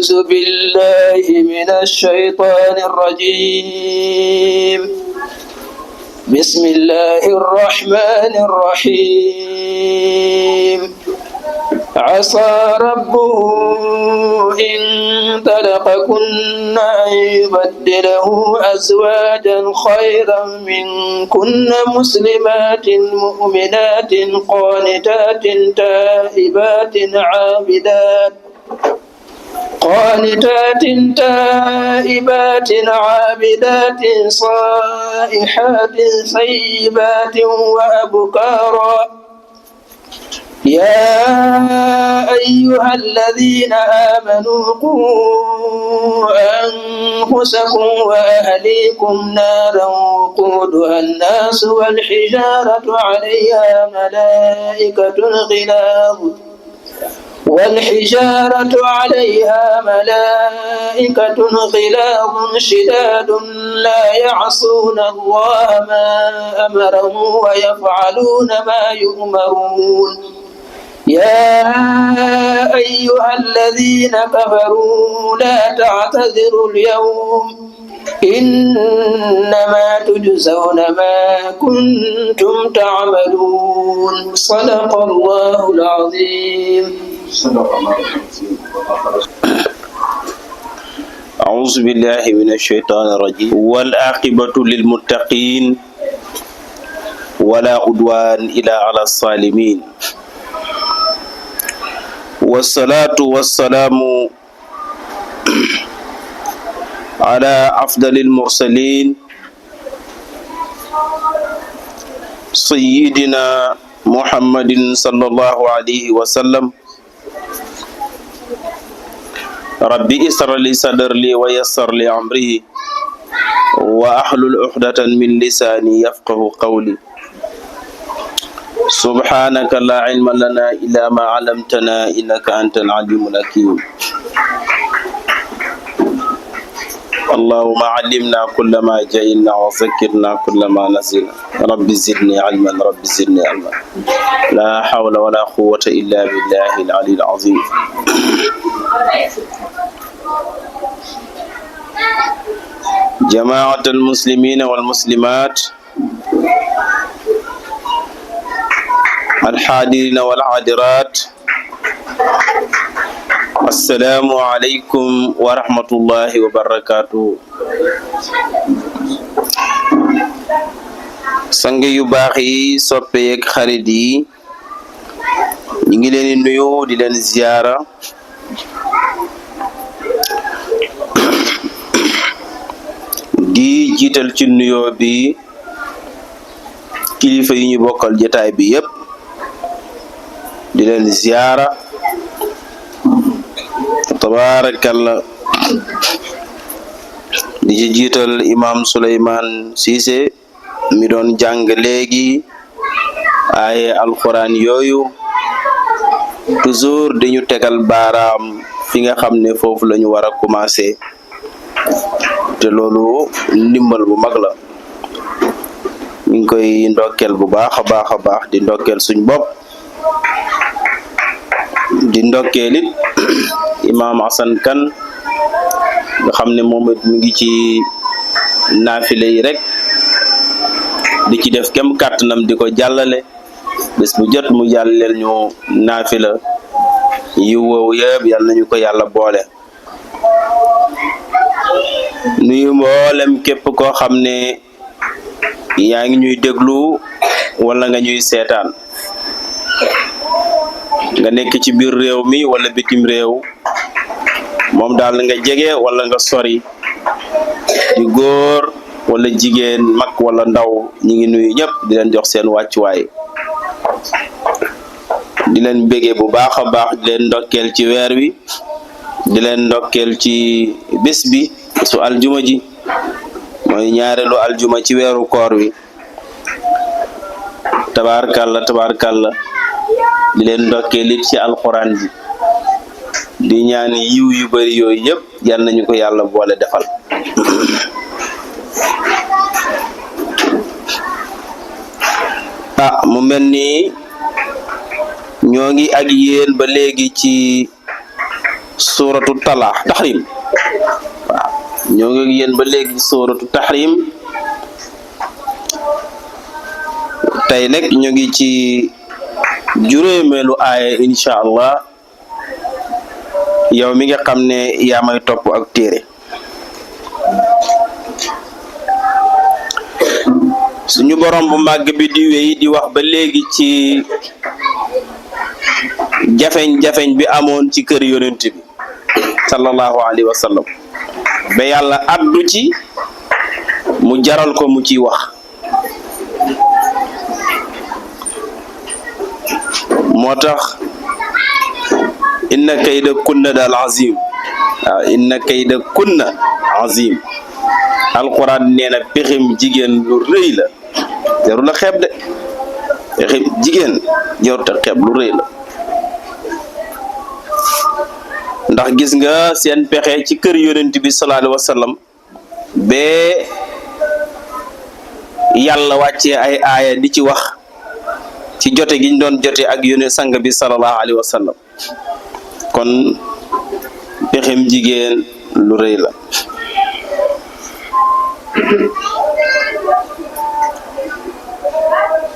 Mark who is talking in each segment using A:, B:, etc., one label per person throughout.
A: أعوذ بالله من الشيطان الرجيم. بسم الله الرحمن الرحيم. عسى ربه إن طلقكن أن يبدله أزواجا خيرا منكن مسلمات مؤمنات قانتات تائبات عابدات صائحات ثيبات وأبكارا. يا أيها الذين آمنوا قوا أنفسكم وأهليكم نارا وقودها الناس والحجارة عليها ملائكة غلاظ شداد لا يعصون الله ما أمرهم ويفعلون ما يؤمرون. يا أيها الذين كفروا لا تعتذروا اليوم إنما تجزون ما كنتم تعملون. صدق الله العظيم.
B: أعوذ بالله من الشيطان الرجيم. والعاقبة للمتقين ولا عدوان إلا على الظالمين. والصلاة والسلام على أفضل المرسلين سيدنا محمد صلى الله عليه وسلم. ربي اسر لي صدري ويسر لي أمري وأحلل عقدة من لساني يفقه قولي. سبحانك لا علم لنا إلا ما علمتنا إنك أنت العليم الحكيم. اللهم علمنا كل ما جهلنا وذكرنا كل ما نسينا. رب زدني علما رب زدني علما. لا حول ولا قوة إلا بالله العلي العظيم. جماعة المسلمين والمسلمات الحاضرين والحاضرات، السلام عليكم ورحمة الله وبركاته. sang yu baax yi soppe yeeg xarit yi ñu ngi leen di nuyu di leen ziyaara di jiital ci nuyoo bi kilifa yi ñu bokkal jotaay bi yépp di leen ziyaara tabarakallah. di ci jiital imam Souleymane Cissé mi doon jàng léegi ay alquran yooyu toujours dañu tegal baaraam fi nga xam ne foofu la ñu war a commencer te loolu ndimbal bu mag la. ñu ngi koy ndokkeel bu baax a baax di ndokkeel suñ bopp di ndokkeel it imam Hassan Kane nga xam ne moom it mi ngi ci naafile yi rek di ci def kem kàttanam di ko jàllale bés bu jot mu jàlleel ñu naafila yi woowu yëpp yal nañu ko yàlla boole. nuyu mboolem képp koo xam ne yaa ngi ñuy déglu wala nga ñuy seetaan, nga nekk ci biir réew mi wala bitim réew, moom daal nga jege wala nga sori, di góor wala jigéen, mag wala ndaw, ñi ngi nuyu ñëpp di leen jox seen wàccuwaay, di leen bégee bu baax a baax, di leen ndokkeel ci weer wi, di leen ndokkeel ci bés bi, su aljuma ji mooy ñaareelu aljuma ci weeru koor wi. tabaarkalla di leen ndokkeel it ci alxuraan ji, di ñaan yiw yu bari yooyu yëpp yal nañu ko yàlla boole defal. mu mel ni ñoo ngi ak yéen ba léegi ci suratu tahrim waaw ñoo ngi yéen ba léegi suratu tahrim tey nag ñu ngi ci juróomeelu aaya insha allah yow mi nga xam ne yaa may topp ak téere suñu borom bu màgg bi di wéy di wax ba léegi ci jafeñ-jafeñ bi amoon ci kër yonent bi sallallahu alayhi wa sallam ba yàlla addu ci mu jaral ko mu ciy wax moo tax inna kayda kunna daal azim waaw inna kayda kunna azim alquran nee na pexem jigéen lu rëy la jaru la xeeb de pexem jigéen jarut a xeeb lu rëy la ndax gis nga seen pexe ci kër yonent bi sallallahu alayhi wa sallam ba yàlla wàccee ay aaya di ci wax ci jote giñ doon jote ak yónne sang bi sallallahu alayhi wa sallam kon pexem jigéen lu rëy la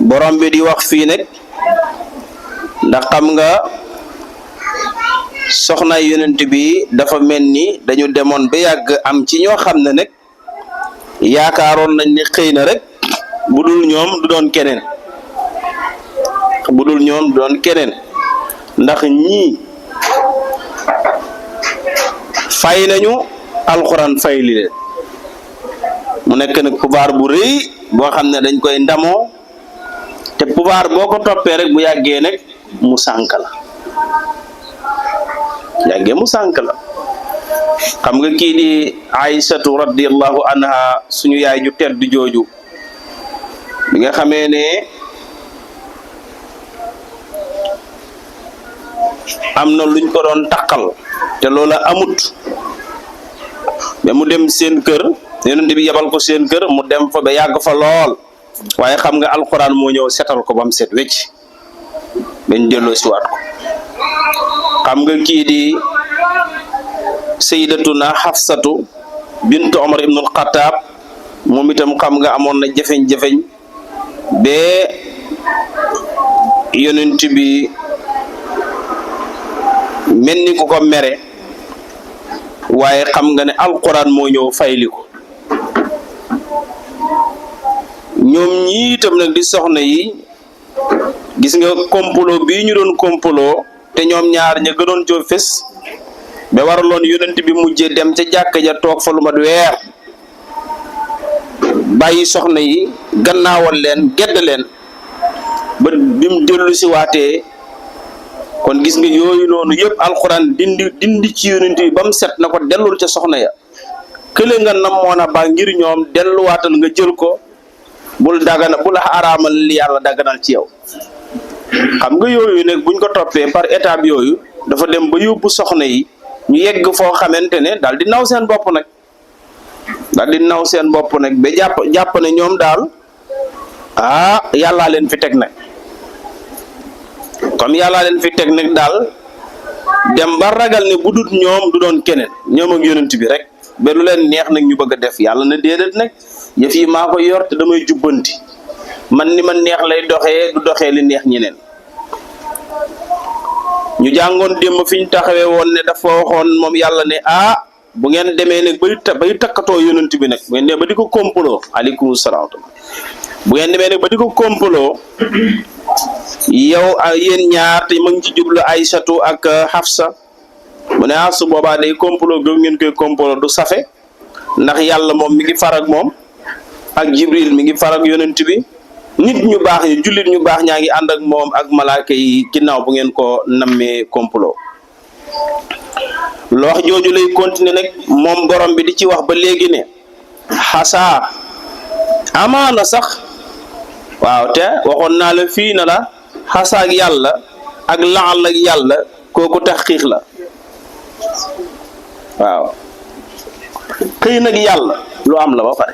B: borom bi di wax fii nag ndax xam nga soxna yonent bi dafa mel ni dañu demoon ba yàgg am ci ñoo xam ne nag yaakaaroon nañ ni xëy na rek bu dul ñoom du doon keneen ndax ñii fay nañu alxuraan fay li leen mu nekk nag pouvoir bu rëy boo xam ne dañ koy ndamoo te pouvoir boo ko toppee rek bu yàggee nag mu sànk la xam nga kii di Aïsatu radiyallahu anha suñu yaay ju tedd jooju bi nga xamee ne am na luñ ko doon takkal te loola amut ba mu dem seen kër yonent bi yebal ko seen kër mu dem fa ba yàgg fa lool waaye xam nga alquran moo ñëw setal ko bam set wecc bañ delloo si waat ko xam nga kii di sayyidatuna Hafsatu bintu Omar ibn al-Khattab moom itam xam nga amoon na jafeñ-jafeñ ba yonent bi mel ni ku ko mere waaye xam nga ne alquran moo ñëw fayli ko ñoom ñii itam nag di soxna yi gis nga complot bii ñu doon complot te ñoom ñaar ña gënoon coo fés ba waraloon yonent bi mujjee dem ca jàkka ja toog fa lu mat weer bàyyi soxna yi gannaawal leen gedd leen ba bi mu dellu si waatee kon gis nga yooyu noonu yëpp alxuraan dindi ci yonent bi ba mu set na ko dellul ca soxna ya kële nga namoon a ba ngir ñoom delluwaatal nga jël ko bul araamal li yàlla daganal ci yow xam nga yooyu nag buñ ko toppee par étape yooyu dafa dem ba yóbbu soxna yi ñu yegg foo xamante ne daal di naw seen bopp nag ba jàpp ne ñoom daal yàllaa leen fi teg nag comme yàllaa leen fi teg nag daal dem ba ragal ne bu dut ñoom du doon keneen ñoom ak yonent bi rek ba lu leen neex nag ñu bëgg a def yàlla na déedéet nag yëf yi maa ko yor te damay jubbanti man ni ma neex lay doxee du doxee li neex ñeneen ñu jàngoon démb fi ñu taxawee woon ne dafa waxoon moom yàlla ne bu ngeen demee nag bay takkatoo yonent bi nag bu ngeen demee ba di ko complot aleykum salaam bu ngeen demee nag ba di ko complot yow yéen ñaar te ma ngi ci jublu Aïsatu ak Hafsa mu ne su boobaa day complot googu ngeen koy complot du safe ndax yàlla moom mi ngi far ak moom ak Jibril mi ngi far ak yonent bi nit ñu baax ñi jullit ñu baax ñaa ngi ànd ak moom ak malaaka yi ginnaaw bu ngeen ko nammee complot loo wax jooju lay continuer nag moom borom bi di ci wax ba léegi ne xasaa amaana sax waaw te waxoon naa la fii na la xasaa ak yàlla ak laal ak yàlla kooku taxqiiq la waaw xëy nag yàlla lu am la ba pare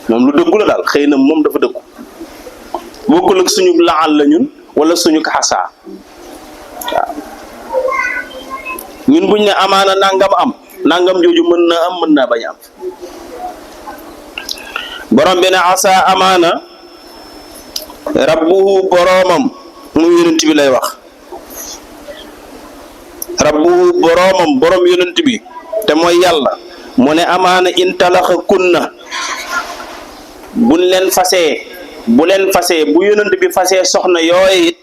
B: moom lu dëggu la daal xëy na moom dafa dëggu bokkul ak suñu laal la ñun wala suñu xasaa waaw ñun buñ ne amaana nangam am nangam jooju mën na am mën naa bañ am borom bi ne asa amaana rabbuhu boromam mu yonent bi lay wax rabbuhu boromam borom yonent bi te mooy yàlla mu ne amaana intalaxa kunna buñ leen fasee bu leen fasee bu yonent bi fasee soxna yooyu it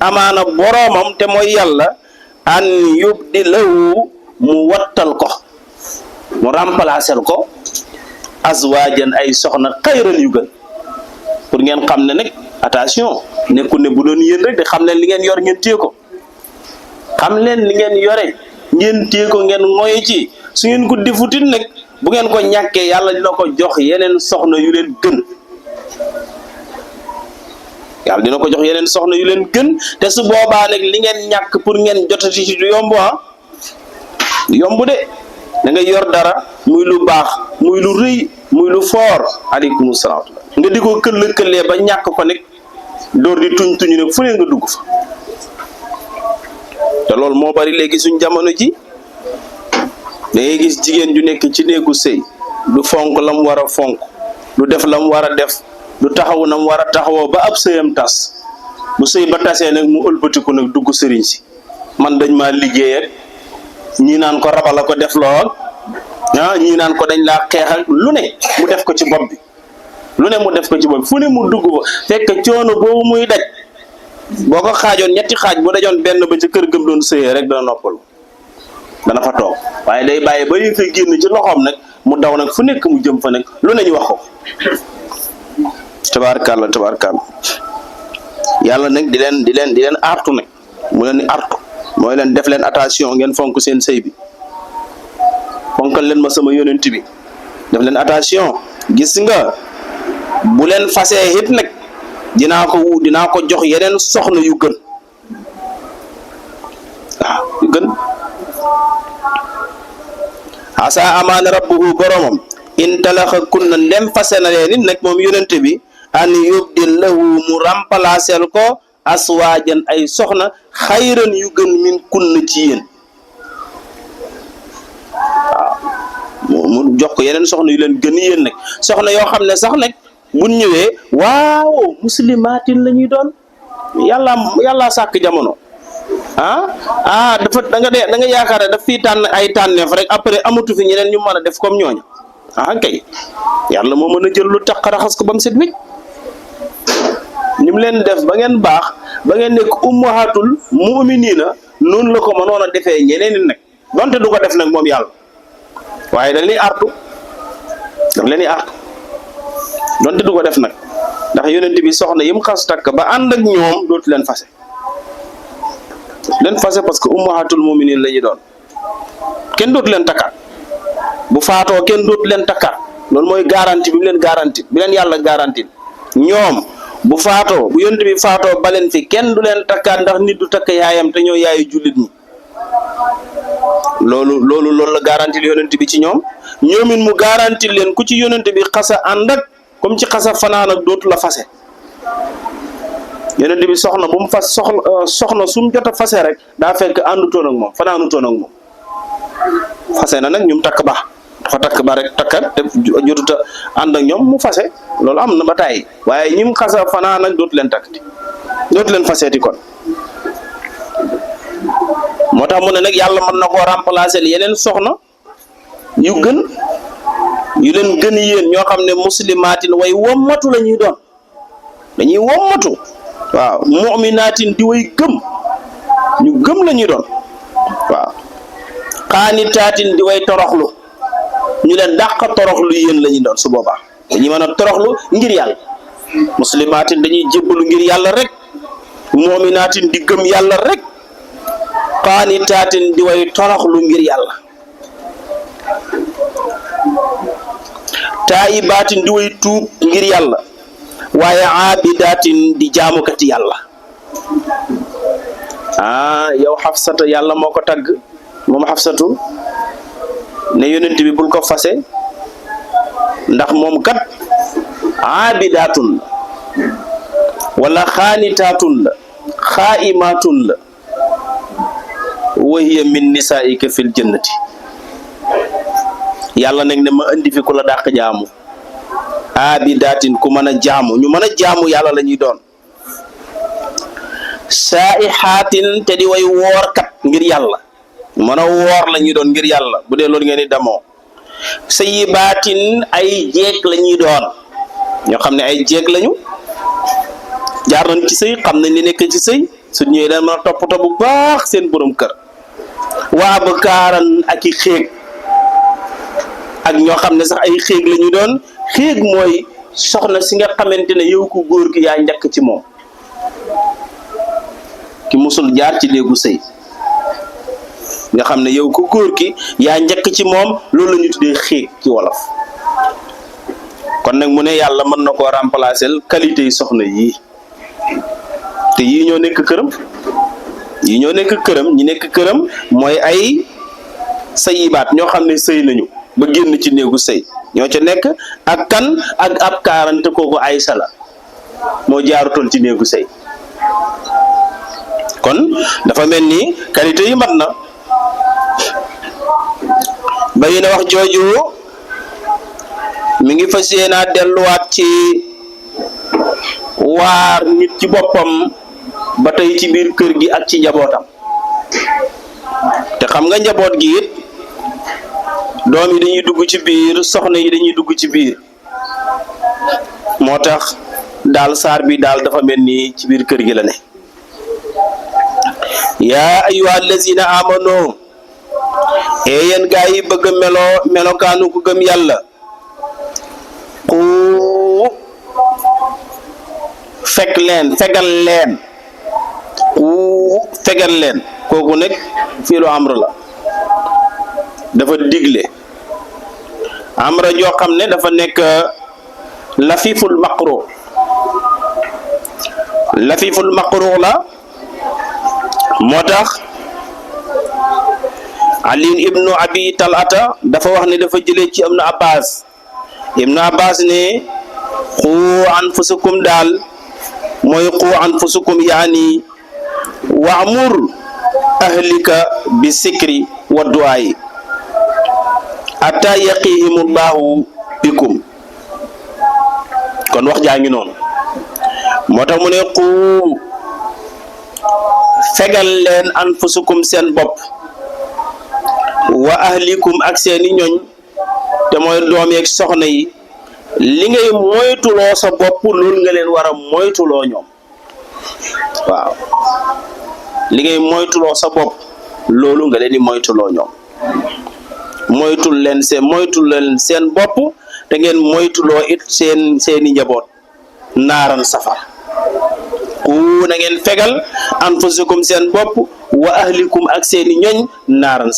B: amaana boromam te mooy yàlla an yubdi lahu mu wattal ko mu remplacer ko azwaajan ay soxna xayran yu gën pour ngeen xam ne nag attention nekkul ne bu doon yéen rek de xam leen li ngeen yor ngeen téye ko xam leen li ngeen yore ngeen téye ko ngeen ngoy ci su ngeen ko defutit nag bu ngeen ko ñàkkee yàlla dina ko jox yeneen soxna yu leen gën yàlla dina ko jox yeneen soxna yu leen gën te su boobaa nag li ngeen ñàkk pour ngeen jotati ci du yomb yomb de da nga yor dara muy lu baax muy lu rëy muy lu foor aleykum salaam nga di ko këll-këllee ba ñàkk ko nag door di tuñ tuñu nag fu ne nga dugg fa te loolu moo bari léegi suñ jamono ji da ngay gis jigéen ju nekk ci néegu sëy du fonk la mu war a fonk du def la mu war a def du taxaw na mu war a taxawoo ba ab sëyam tas bu sëy ba tasee nag mu ëlbatiku nag dugg sëriñ si man dañ maa liggéey ak ñii naan ko rabala ko def lool ñii naan ko dañ laa xeex ak lu ne mu def ko ci bopp bi lu ne mu def ko ci bopp fu ne mu dugg ba fekk coono boobu muy daj boo ko xaajoon ñetti xaaj bu dajoon benn ba ci kër gëm doon sëyee rek dana noppalu dana fa toog waaye day bàyyi ba yëf yi génn ci loxoom nag mu daw nag fu nekk mu jëm fa nag lu ne ñu wax ko tabaarkàlla yàlla nag di leen artu nag mu leen di artu mooy leen def leen attention ngeen fonk seen sëy bi fonkal leen ma sama yonent bi def leen attention gis nga bu leen fasee it nag dinaa ko jox yeneen soxna yu gën waaw yu gën asa amaana rabbuhu boromam in talaxa kunna ndem fase na leen it nag moom yonent bi an yubdil lahu mu remplacer ko aswaajan ay soxna xayran yu gën min kunna ci yéen waaw mu jox ko yeneen soxna yu leen gën yéen nag soxna yoo xam ne sax nag buñ ñëwee waaw muslimaatin la ñuy doon yàlla sàkk jamono dafa da nga yaakaar ne daf fii tànn ay tànneef rek après amatu fi ñeneen ñu mën a def comme ñooñu kay yàlla moo mën a jël lu tax raxas ko ba mu set wicc ni mu leen def ba ngeen baax ba ngeen nekk ummahatul mu'minina noonu la ko mënoon a defee ñeneen nag donte du ko def nag moom yàlla waaye dañ lay artu donte du ko def nag ndax yonent bi soxna yim xas takk ba ànd ak ñoom dootu leen fase parce que ummahatul mu'minin la ñu doon kenn dootu leen takkaat bu faatoo kenn dootu leen takkaat loolu mooy garantie bi leen yàlla garantie ñoom bu faatoo bu yonent bi faatoo baleen fi kenn du leen takkaat ndax nit du takk yaayam te ñoo yaayu jullit ñi loolu la garantie yonent bi ci ñoom ñoomin mu garantie leen ku ci yonent bi xasa ànd ak comme ci xasa fanaan ak dootu la fase yonent bi soxna bu mu fas soxna su mu jot a fase rek daa fekk àndutoon ak moom fanaanutoon ak moom fase na nag ñum takk ba dafa takk ba rek takkat te jotuta ànd ak ñoom mu fase loolu am na ba tàyyi waaye ñim xasa fanaan ak dootu leen takkati dootu leen faseeti kon moo tax mu ne nag yàlla mën na koo remplacer yeneen soxna yu gën yu leen gën yéen ñoo xam ne muslimaatin way wommatu la ñuy doon dañuy wommatu waaw mu'minaatin di way gëm ñu gëm la ñuy doon waaw qaanitaatin di way toroxlu ñu leen dàq toroxlu yéen la ñuy doon su boobaa dañuy mën a toroxlu ngir yàlla muslimaatin dañuy jébbalu ngir yàlla rek mu'minaatin di gëm yàlla rek qaanitaatin di way toroxlu ngir yàlla taa'ibaatin di way tuub ngir yàlla waaye aabidaatin di jaamukati yàlla yow Xafsata yàlla moo ko tagg moom Xafsatu ne yonent bi bul ko fase ndax moom kat aabidaatun la wala xaanitaatun la xaa'imaatun la wa hiya min nisaa'ika fil jannati yàlla nag ne ma indi fi ku la dàq jaamu abidaatin ku mën a jaamu ñu mën a jaamu yàlla la ñuy doon saa'ihaatin te di way woorkat ngir yàlla mën a woor la ñuy doon ngir yàlla bu dee loolu ngeen di damoo sayyibaatin ay jeeg la ñuy doon ñoo xam ne ay jeeg lañu jaar nañ ci sëy xam nañ li nekk ci sëy su ñëwee dañ mën a toppatoo bu baax seen borom kër waa ba kaaran ak i xéeg ak ñoo xam ne sax ay xéeg la ñu doon xéeg mooy soxna si nga xamante ne yow ku góor gi yaa njëkk ci moom ki musul jaar ci néegu sëy nga xam ne yow ku góor ki yaa njëkk ci moom loolu la ñu tuddee xéeg ci wolof kon nag mu ne yàlla mën na koo remplacer qualité yi soxna yii te yii ñoo nekk këram ñi nekk këram mooy ay sayibaat ñoo xam ne sëy nañu ba génn ci néegu sëy ñoo ca nekk ak kan ak ab kaarante kooku Aysa la moo jaarutoon ci néegu sëy kon dafa mel ni qualité yi mat na bayi na wax jooju mi ngi fas yéenaa delluwaat ci waar nit ci boppam ba tey ci biir kër gi ak ci njabootam te xam nga njaboot gi it doom yi dañuy dugg ci biir soxna yi dañuy dugg ci biir moo tax daal saar bi daal dafa mel ni ci biir kër gi la ne yaa ayyuha allazina amano yéen gaa yi bëgg melokaanu ku gëm yàlla ku fegal leen kooku nekk fii lu amr la dafa digle amra joo xam ne dafa nekk lafiful maqru la moo tax Ali ibnu Abi Talata dafa wax ne dafa jëlee ci ibnu Abbas ne qu anfusakum daal mooy qu anfusakum yaani wa'mur ahlika bi sikri wa du'aayi atta yaqihimullahu bikum kon wax jaa ngi noonu moo tax mu ne qu fegal leen anfusakum seen bopp wa ahlikum ak seeni ñoñ te mooy doom yeeg soxna yi li ngay moytuloo sa bopp loolu nga leen war a moytuloo ñoom waaw li ngay moytuloo sa bopp loolu nga leen di moytuloo ñoom moytul leen seen bopp te ngeen moytuloo it seeni njaboot naaran safar ku na ngeen fegal anfusakum seen bopp wa ahlikum ak seeni ñoñ naaran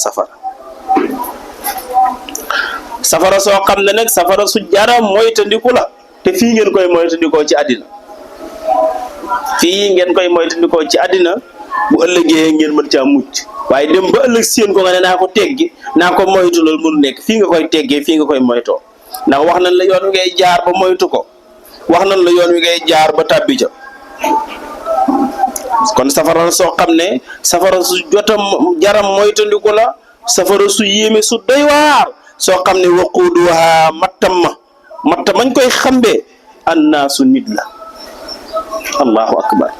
B: safara soo xam ne nag safara su jara moytandiku la te fii ngeen koy moytandikoo ci àddina bu ëllëgee ngeen mën caa mucc waaye dem ba ëllëg seen ko nga ne naa ko teggi naa ko moytu loolu mënu nekk fii nga koy teggee fii nga koy moytoo ndax wax nañ la yoon wi ngay jaar ba moytu ko wax nañ la yoon wi ngay jaar ba tàbbi ca kon safara soo xam ne safara su jaram moytandiku la safara su yéeme su doy waar soo xam ne waquuduha matta mañ koy xambee annaasu nit la allahu akbar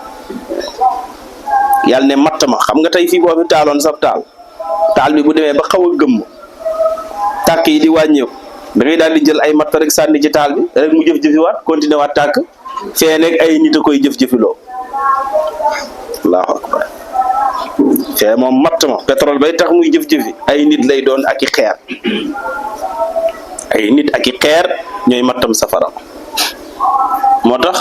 B: yàlla ne matt ma xam nga tey fii boo fi taaloon sab taal bi bu demee ba xaw a gëmm tàkk yi di wàññeeku da ngay daal di jël ay matt rek sànni ci taal bi rek mu jëf-jëfiwaat continuer waat tàkk fee nekk ay nit a koy jëf-jëfiloo allahu akbar fee moom matt ma pétrole bay tax muy jëf-jëfi ay nit lay doon ak i xeer ay nit ak i xeer ñooy mattam safara moo tax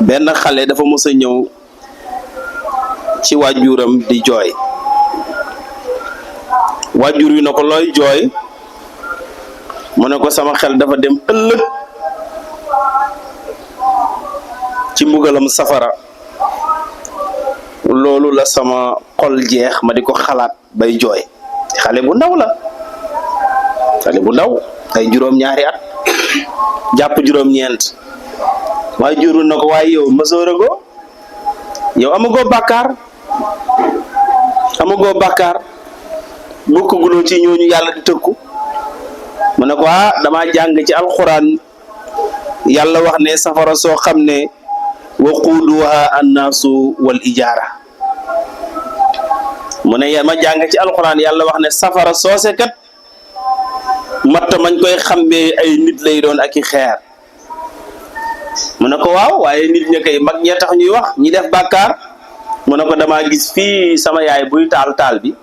B: benn xale dafa mës a ñëw ci waajuram di jooy waajur wi na ko looy jooy mu ne ko sama xel dafa dem ëllëg ci mbugalam safara loolu la sama xol jeex ma di ko xalaat bay jooy xale bu ndaw ay juróom-ñaari at jàpp juróom-ñeent waajur na ko waaye yow mësoora go yow amagoo bàkkaar bokkuguloo ci ñooñu yàlla di tëkku mu ne ko dama jàng ci alquran yàlla wax ne safara soo xam ne waquuduha annaasu wal ijaara mu ne ma jàng ci alquran yàlla wax ne safara soose kat matt mañ koy xàmmee ay nit lay doon ak i xeer mu ne ko waaw waaye nit ña koy mag ñee tax ñuy wax ñi def bàkkaar mu ne ko damaa gis fii sama yaay buy taal bi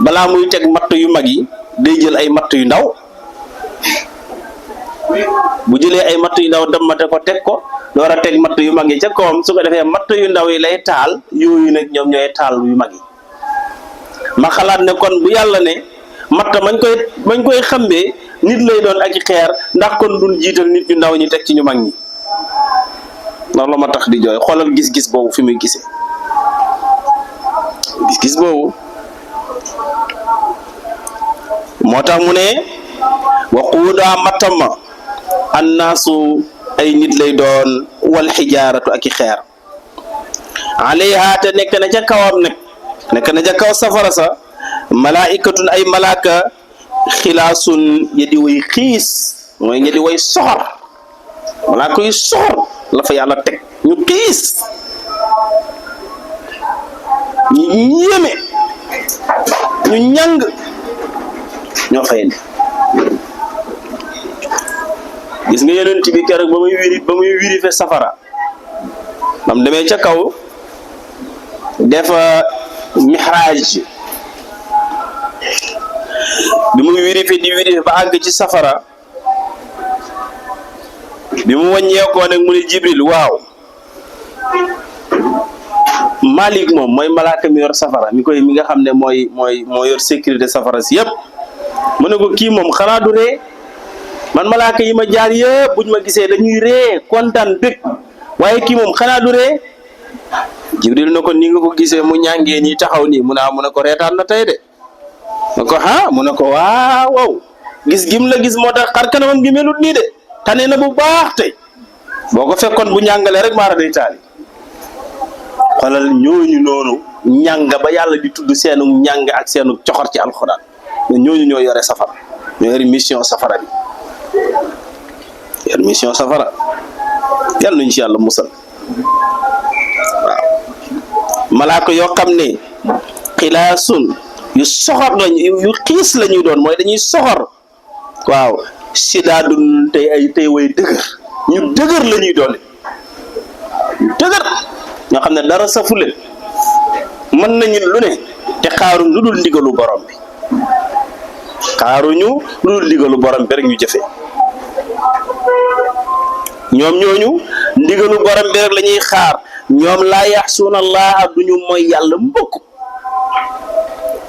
B: balaa muy teg matt yu mag yi day jël ay matt yu ndaw bu jëlee ay matt yu ndaw dammate ko teg ko door a teg matt yu mag yi ca kawam su ko defee matt yu ndaw yi lay taal yooyu nag ñoom ñooy taal yu mag yi ma xalaat ne kon bu yàlla ne matt mañ koy xambee nit lay doon ak i xeer ndax kon duñ jiital nit ñu ndaw ñi teg ci ñu mag ñi loolu ma tax di jooy xoolal gis-gis boobu fi muy gisee gis-gis boobu moo tax mu ne waquudaa matama annaasu ay nit lay doon wal xijaaratu ak i xeer alayha te nekk na ca kawam nekk na ca kaw safara sa malaikatun ay malaaka xilaasun ñi di way xiis mooy ñi di way soxor malaaka yu soxor la fa yàlla teg ñu xiis ñu yéeme ñu ñàng ñoo fay ne gis nga yonent bi keroog ba muy wiri fe safara bam demee ca kaw defa mihraj bi muy wiri fe ba àgg ci safara bi mu wàññeekoo nag mu ne Jibril waaw Malik moom mooy malaaka mi yor safara mi nga xam ne moo yor sécurité safara si yëpp mu ne ko kii moom xanaa du ree man malaaka yi ma jaar yëpp buñ ma gisee dañuy ree kontaan bég waaye kii moom xanaa du ree Jibril na ko ni nga ko gisee mu ñàngee nii taxaw nii mu ne ko reetaan na tey de na ko mu ne ko waaw gis gim la gis moo tax xar kanamam gi melut nii de tane na bu baax tey boo ko fekkoon bu ñàngalee rek maara day taali xoolal ñooñu noonu ñàng ba yàlla di tudd seenu ñàng ak seenu coxor ci alxuraan ñooñu ñoo yore safara ñoo yore mission safara bi yor mission safara yàlla nañu ci yàlla musal waaw malaaka yoo xam ne xilaasun yu soxor lañ yu xiis la ñuy doon mooy dañuy soxor waaw sidaadun tey way dëgër ñu dëgër la ñuy doon dëgër nga xam ne dara safule mën nañu lu ne te xaaruñ lu dul ndigalu borom bi rek ñu jëfe ñoom ñooñu ndigalu borom bi rek la ñuy xaar ñoom laa yaxsuuna allaha duñu mooy yàlla mbokk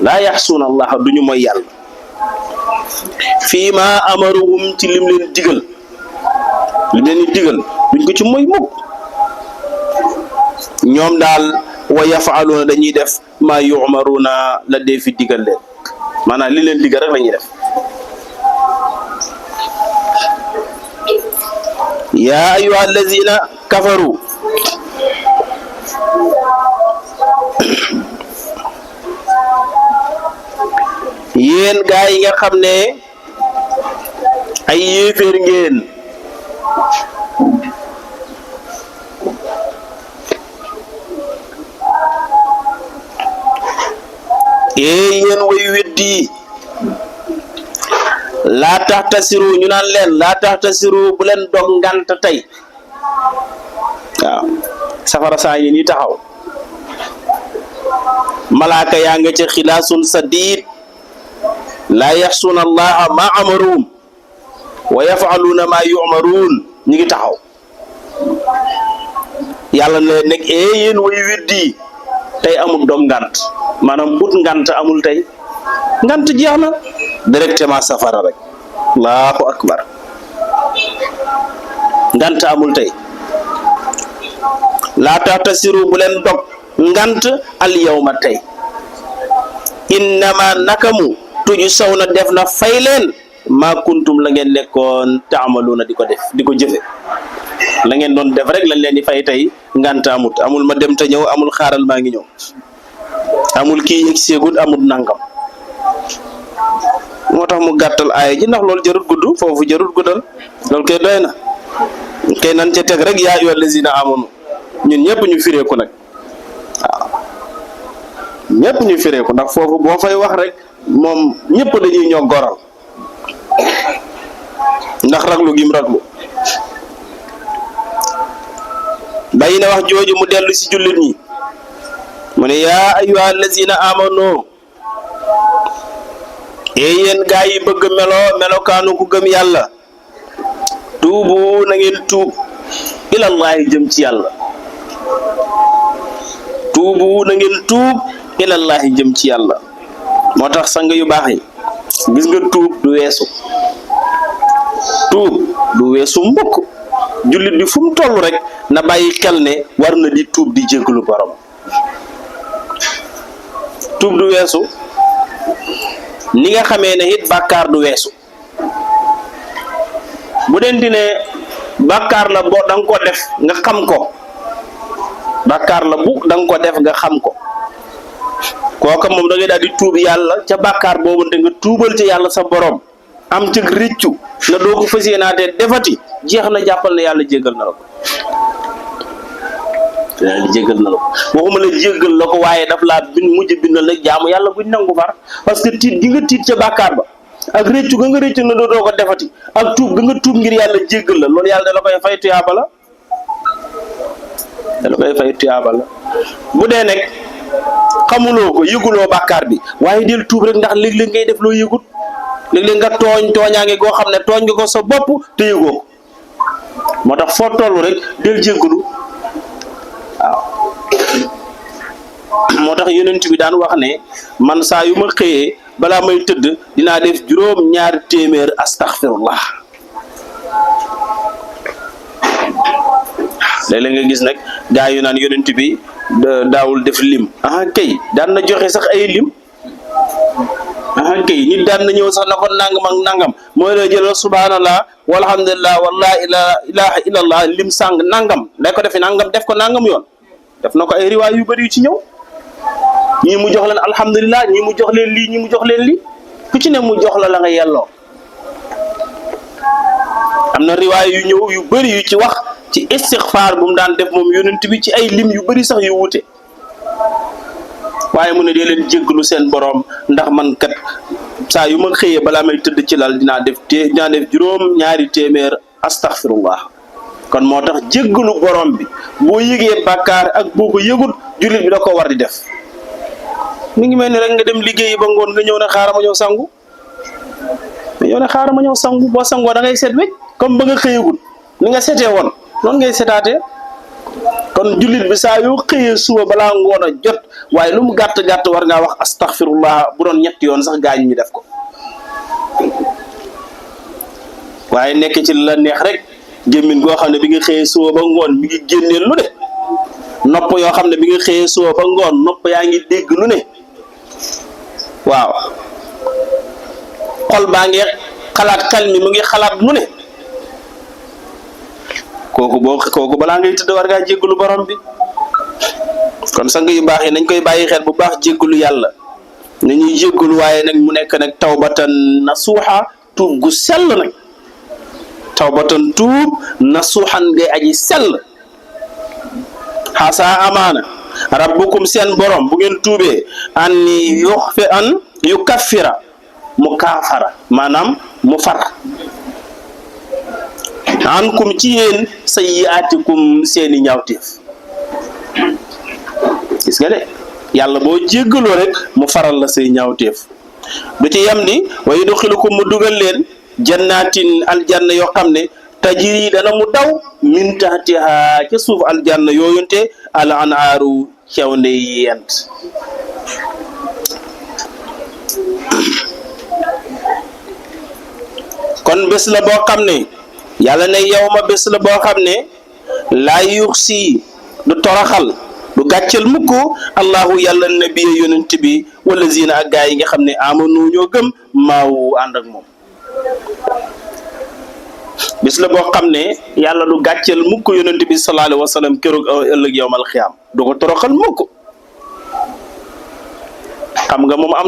B: laa yaxsuuna allaha duñu mooy yàlla fii ma amaruhum ci lim leen digal duñ ko ci mooy mukk ñoom daal wa yafaaluuna dañuy def maa yumaruuna la dee fi digal leen maanaam li leen digal rek la ñuy def yaa ayyuha allazina kafaru yéen gaa yi nga xam ne ay yéeféer ngeen yéen way weddi laa taxtasiru ñu naan leen laa taxtasiru bu leen dog ngant tey waaw safara saa yi nii taxaw malaaka yaa nga ca xilaasun sadiid laa yaxsuuna allaha ma amaruum wa yafaluuna ma yumaruun ñu ngi taxaw yàlla ne nag yéen way weddi tey amul dog ngant maanaam ut ngant amul tey ngant jeex na directement safara rek allahu akbar ngant amul tey laa taxtasiru bu leen dog ngant al yawma tey innama nakamu tuju saw na def na fay leen maa kuntum la ngeen nekkoon taamaluuna di ko jëfe la ngeen doon def rek lañ leen di fay tey ngànta amul ma dem te ñëw amul xaaral maa ngi ñëw amul kii yëg seegut amul nangam moo tax mu gàttal aaya ji ndax loolu jarut gudd foofu jarut guddal loolu koy doy na kay nan ca teg rek yaa ayyuhal lazina amanu ñun ñëpp ñu fireeku nag waaw ñëpp ñu fireeku ndax foofu boo fay wax rek moom ñëpp dañuy ñoo goral ndax raglu gim raglu bàyyi na wax jooju mu dellu ci jullit ñi mu ne yaa ayyuhal lazina amanu yéen gaa yi bëgg melokaanu ku gëm yàlla tuubu na ngeen tuub ilallahi jëm ci yàlla tuubu na ngeen tuub ilallahi jëm ci yàlla moo tax sang yu baax yi gis nga tuub du weesu mbokk jullit bi fu mu toll rek na bàyyi xel ne war na di tuub di jéggalu borom tuub du weesu ni nga xamee ne it bàkkaar du weesu bu denti ne bàkkaar la boo da nga ko def nga xam ko bàkkaar la bu da nga ko def nga xam ko kooka moom da ngay daal di tuub yàlla ca bàkkaar boobu te nga tuubal ci yàlla sa borom am cëg rëccu na doo ko fas yéenaatee defati jeex na jàppal ne yàlla jéggal na la ko yàlla jéggal na la ko waxuma la jéggal la ko waaye daf laa mujj bindal rek jaamu yàlla buñ nangu far parce que tiit gi nga tiit ca bàkkaar ba ak rëccu ga nga rëccu na doo ko defati ak tuub ga nga tuub ngir yàlla jéggal la loolu yàlla da la koy fay tuyaaba la bu dee nekk xamuloo ko yëguloo bàkkaar bi waaye del tuub rek ndax léeg-léeg ngay def loo yëgut léeg-léeg nga tooñaange goo xam ne tooñ nga ko sa bopp te yëgoo ko moo tax foo toll rek del jéggalu waaw moo tax yonent bi daan wax ne man saa yu ma xëyee balaa may tëdd dinaa def 200 astaghfirullah léeg-léeg nga gis nag gaa yu naan yonent bi daawul def lim kay daan na joxe sax ay lim kay nit daan na ñëw sax na ko nangam ak nangam mooy la jëlal subhanallah walhamdulillah wala ilaha illallah lim sàng nangam day ko defe nangam def ko nangam yoon def na ko ay riwaay yu bëri yu ci ñëw ñii mu jox leen alhamdulillah ñii mu jox leen lii ñii mu jox leen lii ku ci ne mu jox la nga yelloo am na riwaay yu ñëw yu bëri yu ci wax ci istighfar bu mu daan def moom yonent bi ci ay lim yu bëri sax yu wute waaye mu ne dee leen jéggalu seen borom ndax man kat saa yu ma xëyee balaa may tëdd ci lal dinaa def 200 astaghfirullah kon moo tax jéggalu borom bi boo yëgee bàkkaar ak boo ko yëgut jullit bi da ko war di def mi ngi mel ni rek nga dem liggéeyi ba ngoon nga ñëw ne xaaral ma ñëw sangu boo sangoo da ngay seet wecc comme ba nga xëyagul ni nga setee woon noonu ngay setaatee kon jullit bi saa yoo xëyee suba balaa ngoon a jot waaye lu mu gàtt war ngaa wax astaghfirullah bu doon 3 yoon sax gaañ ñu def ko waaye nekk ci la neex rek gémmiñ goo xam ne bi nga xëyee suba ba ngoon mi ngi génneel lu ne nopp yoo xam ne bi nga xëyee suba ba ngoon nopp yaa ngi dégg lu ne waaw xol baa ngi xalaat xel mi mu ngi xalaat lu ne kooku balaa ngay tëdd war ngaa jéggalu borom bi kon sang yu baax yi nañ koy bàyyi xel bu baax jéggalu yàlla nañuy jéggalu waaye nag mu nekk nag tawbatan nasuuxa tuub gu sell nag tawbatan tuub nasuuxan ngay aji sell xasa amaana rabbukum seen borom bu ngeen tuubee an yu kaffira mu kaafara maanaam mu far ankum ci yéen sayyi'aatikum seeni ñaawteef gis nga de yàlla boo jéggaloo rek mu faral la say ñaawteef du ci yam di wa yudxilukum mu dugal leen jannatin aljanna yoo xam ne tajiri dana mu daw min tahtiha ca suuf aljanna yooyunte al anhaaru cewnde yent kon bés la boo xam ne yàlla ne yow ma bés la boo xam ne laa yuxsi du toroxal du gàcceel mukk allahu yàlla nabiya yonent bi wala zina ak gaa yi nga xam ne amanu ñoo gëm maawu ànd ak moom bis la boo xam ne yàlla du gàcceel mukk yonent bi sallallahu alayhi wa sallam keroog ëllëg yowmal xiyaam du ko toroxal mukk. xam nga moom am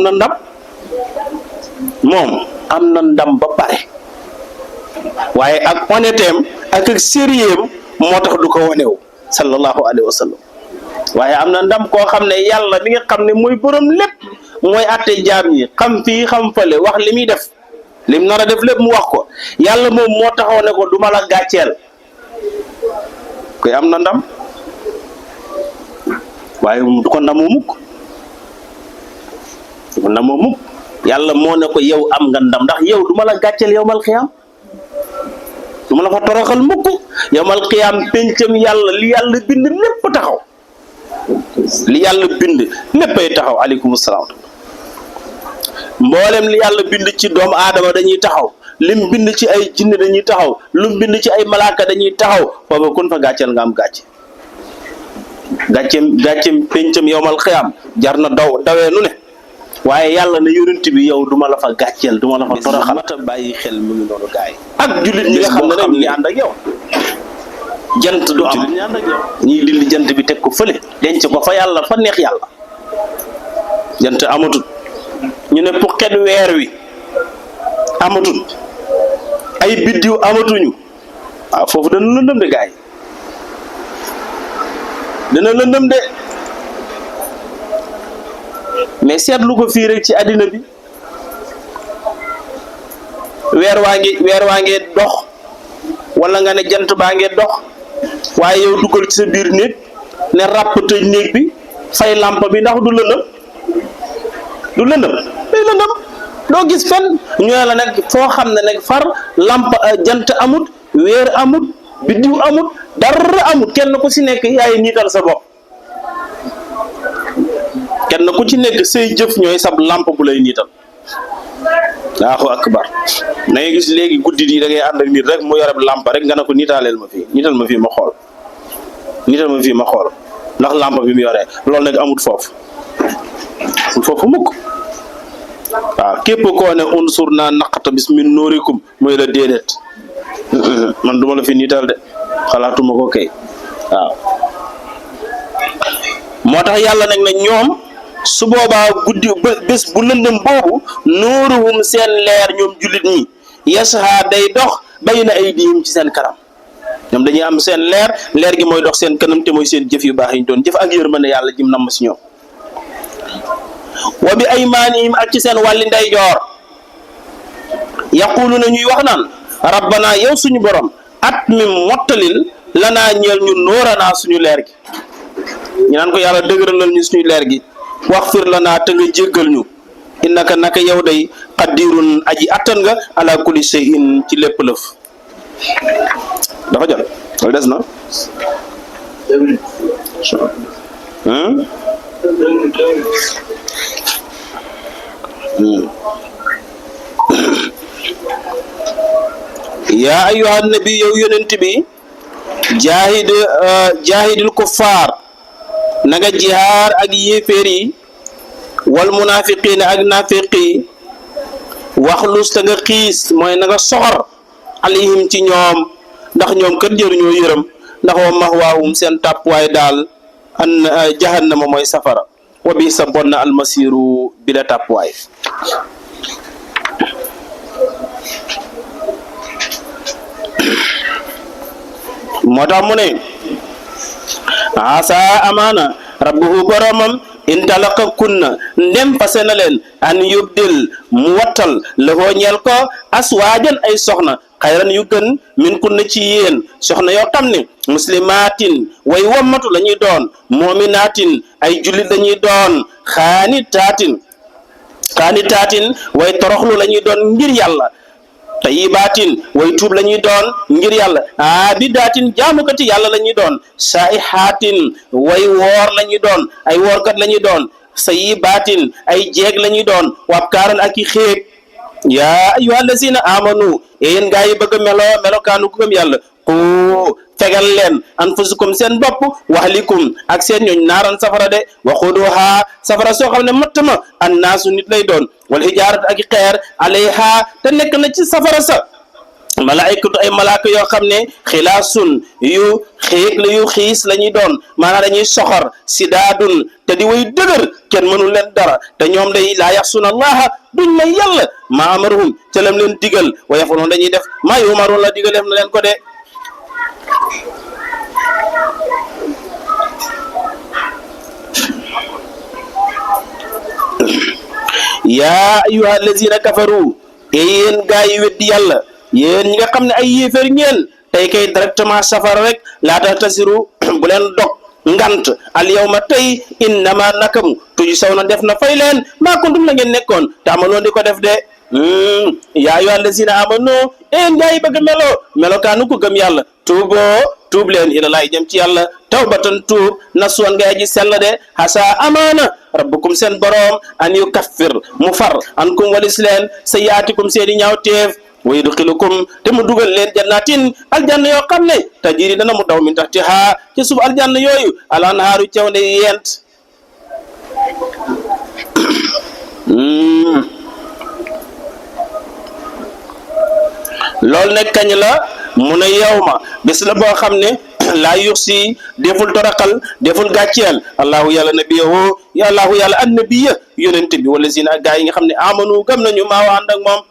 B: na ndam ba pare waaye ak honnêteem ak sérieux moo tax du ko wanew sallallahu alayhi wa sallam waaye am na ndam koo xam ne yàlla mi nga xam ne mooy borom lépp mooy atte jaam ñi xam fii xam fële wax li muy def lim nar a def lépp mu wax ko yàlla moom moo taxaw ne ko du ma la gàcceel koy am na ndam waaye du ko ndamoo mukk yàlla moo ne ko yow am nga ndam ndax yow du ma la gàcceel yowmal xiyaam du ma la fa toroxal mukk yowmal xiyaam pencam yàlla li yàlla bind lépp taxaw léppay taxaw aleykum salaam mboolem li yàlla bind ci doomu aadama dañuy taxaw lim bind ci ay jinne dañuy taxaw lim bind ci ay malaaka dañuy taxaw foofu kun fa gàcceel nga am gàcceem pencam yowmal xiyaam jar na dawee nu ne waaye yàlla ne yonent bi yow duma la fa gàcceel duma la fa toroxal mata bàyyi xel mu ngi noonu gaay ak jullit ñi nga xam ne ñu ànd ak yow jant du am ñuy dindi jant bi teg ko fële denc ko fa yàlla fa neex yàlla jant amatut ñu ne pour xet weer wi amatut ay biddiw amatuñu waaw foofu dana lëndëm de gaay dana lëndëm de mais seetlu ko fii rek ci àddina bi weer waa ngi dox wala nga ne jant baa ngi dox waaye yow dugal ci sa biir néeg ne ràpp tëj néeg bi fay lampe bi ndax du lëndëm day lëndëm doo gis fenn ñu ne la nag foo xam ne nag far lampe jant amut weer amut biddiw amut dara amut kenn ku ci nekk yaay niital sa bopp kenn ku ci nekk say jëf ñooy sab lampe bu lay niital Allahu akbar na ngay gis léegi guddi yi da ngay ànd ak nit rek mu yoreb lampe rek nga ne ko niitaaleel ma fii niital ma fii ma xool ndax lampe bi mu yoree loolu nag amut foofu mukk waaw képp koo ne unsur naa naqata bis min noorikum mooy la déedéet man duma la fi niital de xalaatuma ko kay waaw moo tax yàlla nag ne ñoom su boobaa guddi bés bu lëndëm boobu nuuruhum seen leer ñoom jullit ñi yasha day dox bayna aydihim ci seen kanam ñoom dañuy am seen leer gi mooy dox seen kanam te mooy seen jëf yu baax yi ñu doon jëf ak yërmande yàlla jim namm si ñoom wa bi aymaanihim ak ci seen wàlli ndeyjoor yaquluna ñuy wax naan rabbana yow suñu borom at mi mottalil lanaa ñeel ñu nooranaa suñu leer gi ñu naan ko yàlla dëgëralal ñu suñu leer gi waxfir lanaa te nga jéggal ñu innaka naka yow day qadirun aji attan nga ala kulli shay'in ci lépp lëf dafa jot wala des na yaa ayyuhan nabi yow yonent bi jaahidil kuffaar na nga jihaar ak yéeféer yi wal munaafiqiina ak naafiq yi waxlus te nga xiis mooy na nga soxor alayhim ci ñoom ndax ñoom kat jëruñoo yërëm ndax wa mahwaahum seen tàppuwaay daal an jahannama mooy safara wa bi sa bon na almasiru bi la tàppuwaay moo tax mu ne asa amaana rabbuhu boromam in talaka kunna ndem fase na leen an yubdil mu wattal lahoo ñeel ko aswaajan ay soxna xayran yu gën min kunna ci yéen soxna yoo xam ne muslimatin way wommatu la ñuy doon muminatin ay jullit la ñuy doon xaanitaatin way toroxlu la ñuy doon ngir yàlla tayyibaatin way tuub la ñuy doon ngir yàlla aabidaatin jaamukati yàlla la ñuy doon saa'ihaatin way woor la ñuy doon ay woorkat la ñuy doon sayyibaatin ay jeeg la ñuy doon wabkaaran ak i xéeg yaa ayyuhal lazina amanu yéen gaa yi bëgg a melokaanu ku gëm yàlla ku fegal leen anfusukum seen bopp wahlikum ak seen ñooñ naaran safara de waquduha safara soo xam ne matt ma annaasu nit lay doon wal hijaarat ak xeer alayha te nekk na ci safara sa malaikatu ay malaaka yoo xam ne xilaasun yu xiig la yu xiis la ñuy doon maanaam dañuy soxor sidaadun te di way dëgër kenn mënul leen dara te ñoom day laa yaxsuna allaha duñ may yàlla ma amaruhum ca lam leen digal wa yafaluun dañuy def maa yumaruun la digal def na leen ko de yaa ayyuha allazina kafaru yéen gaa yi weddi yàlla yéen ñi nga xam ne ay yéeféer ngeen tey kay directement safara rek laata tasiru bu leen dog ngant al yawma tey innama nakamu tuji saw na def na fay leen maa kuntum la ngeen nekkoon te amaloon di ko def de yaa ayyuha allazina amanu yéen gaa yi bëgg melokaanu ko gëm yàlla tuub leen ila laay jëm ci yàlla tawbatan tuub nasuwan ngay ji sell de hasa amaana rabbukum seen boroom an yukaffir mu far ankum walis leen sayyaatikum seeni ñaawteef wa yudxilukum te mu dugal leen jannatin aljanna yoo xam ne tajiri dana mu daw min tahtiha ci suuf aljanna yooyu alanhaaru caw ne yent loolu nag kañ la mu ne yawma bés la boo xam ne laa yuxsi deful toraxal deful gàcceel allahu yàlla nabiyahu allahu yàlla annabiya yonente bi wala zina gaa yi nga xam ne amanu gëm nañu maa wa ànd ak moom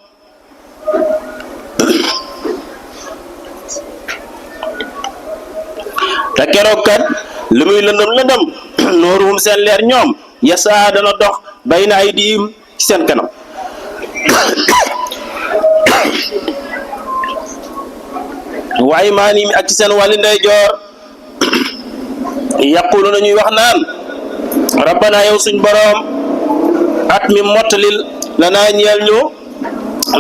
B: te keroog kat lu muy lëndëm nooruhum seen leer ñoom yasa dana dox bayna aydihim ci seen kanam waaye maa nii mi ak ci seen wàlli ndeyjoor yaqulu na ñuy wax naan rabbana yow suñ boroom at mi mottalil lanaa ñeel ñu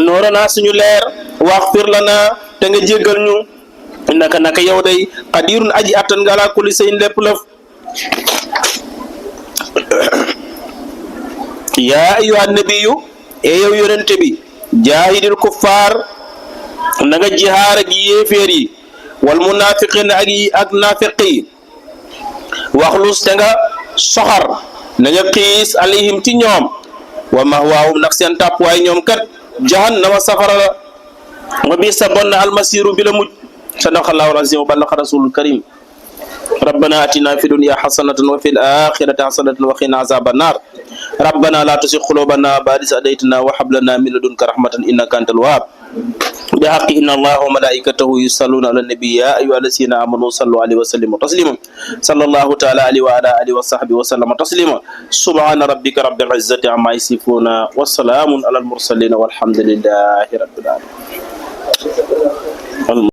B: noorana suñu leer waxfir lana te nga jéggal ñu naka yow day qadirun aji attan nga ala kulli sayin lépp lëf yaa ayyuha nabiyu yow yonente bi jaahidil kuffaar na nga jihaar ak yéeféer yi wal munafiqin ak nafiq yi waxlus te nga soxar na nga xiis alayhim ci ñoom wa mahwaahum nag seen tàppuwaay ñoom kat jahannama safara la wa bi sa bon almasiru bi la mujj sadaqallahu al-azim wa ballaqa rasulul karim ربنا آتنا في الدنيا حسنة وفي الآخرة حسنة وقنا عذاب النار ربنا لا تزغ قلوبنا بعد إذ هديتنا وهب لنا من لدنك رحمة إنك أنت الوهاب بحق إن الله وملائكته يصلون على النبي يا أيها الذين آمنوا صلوا عليه وسلموا تسليما صلى الله تعالى عليه وعلى آله وصحبه وسلم تسليما سبحان ربك رب العزة عما يصفون والسلام على المرسلين والحمد لله رب العالمين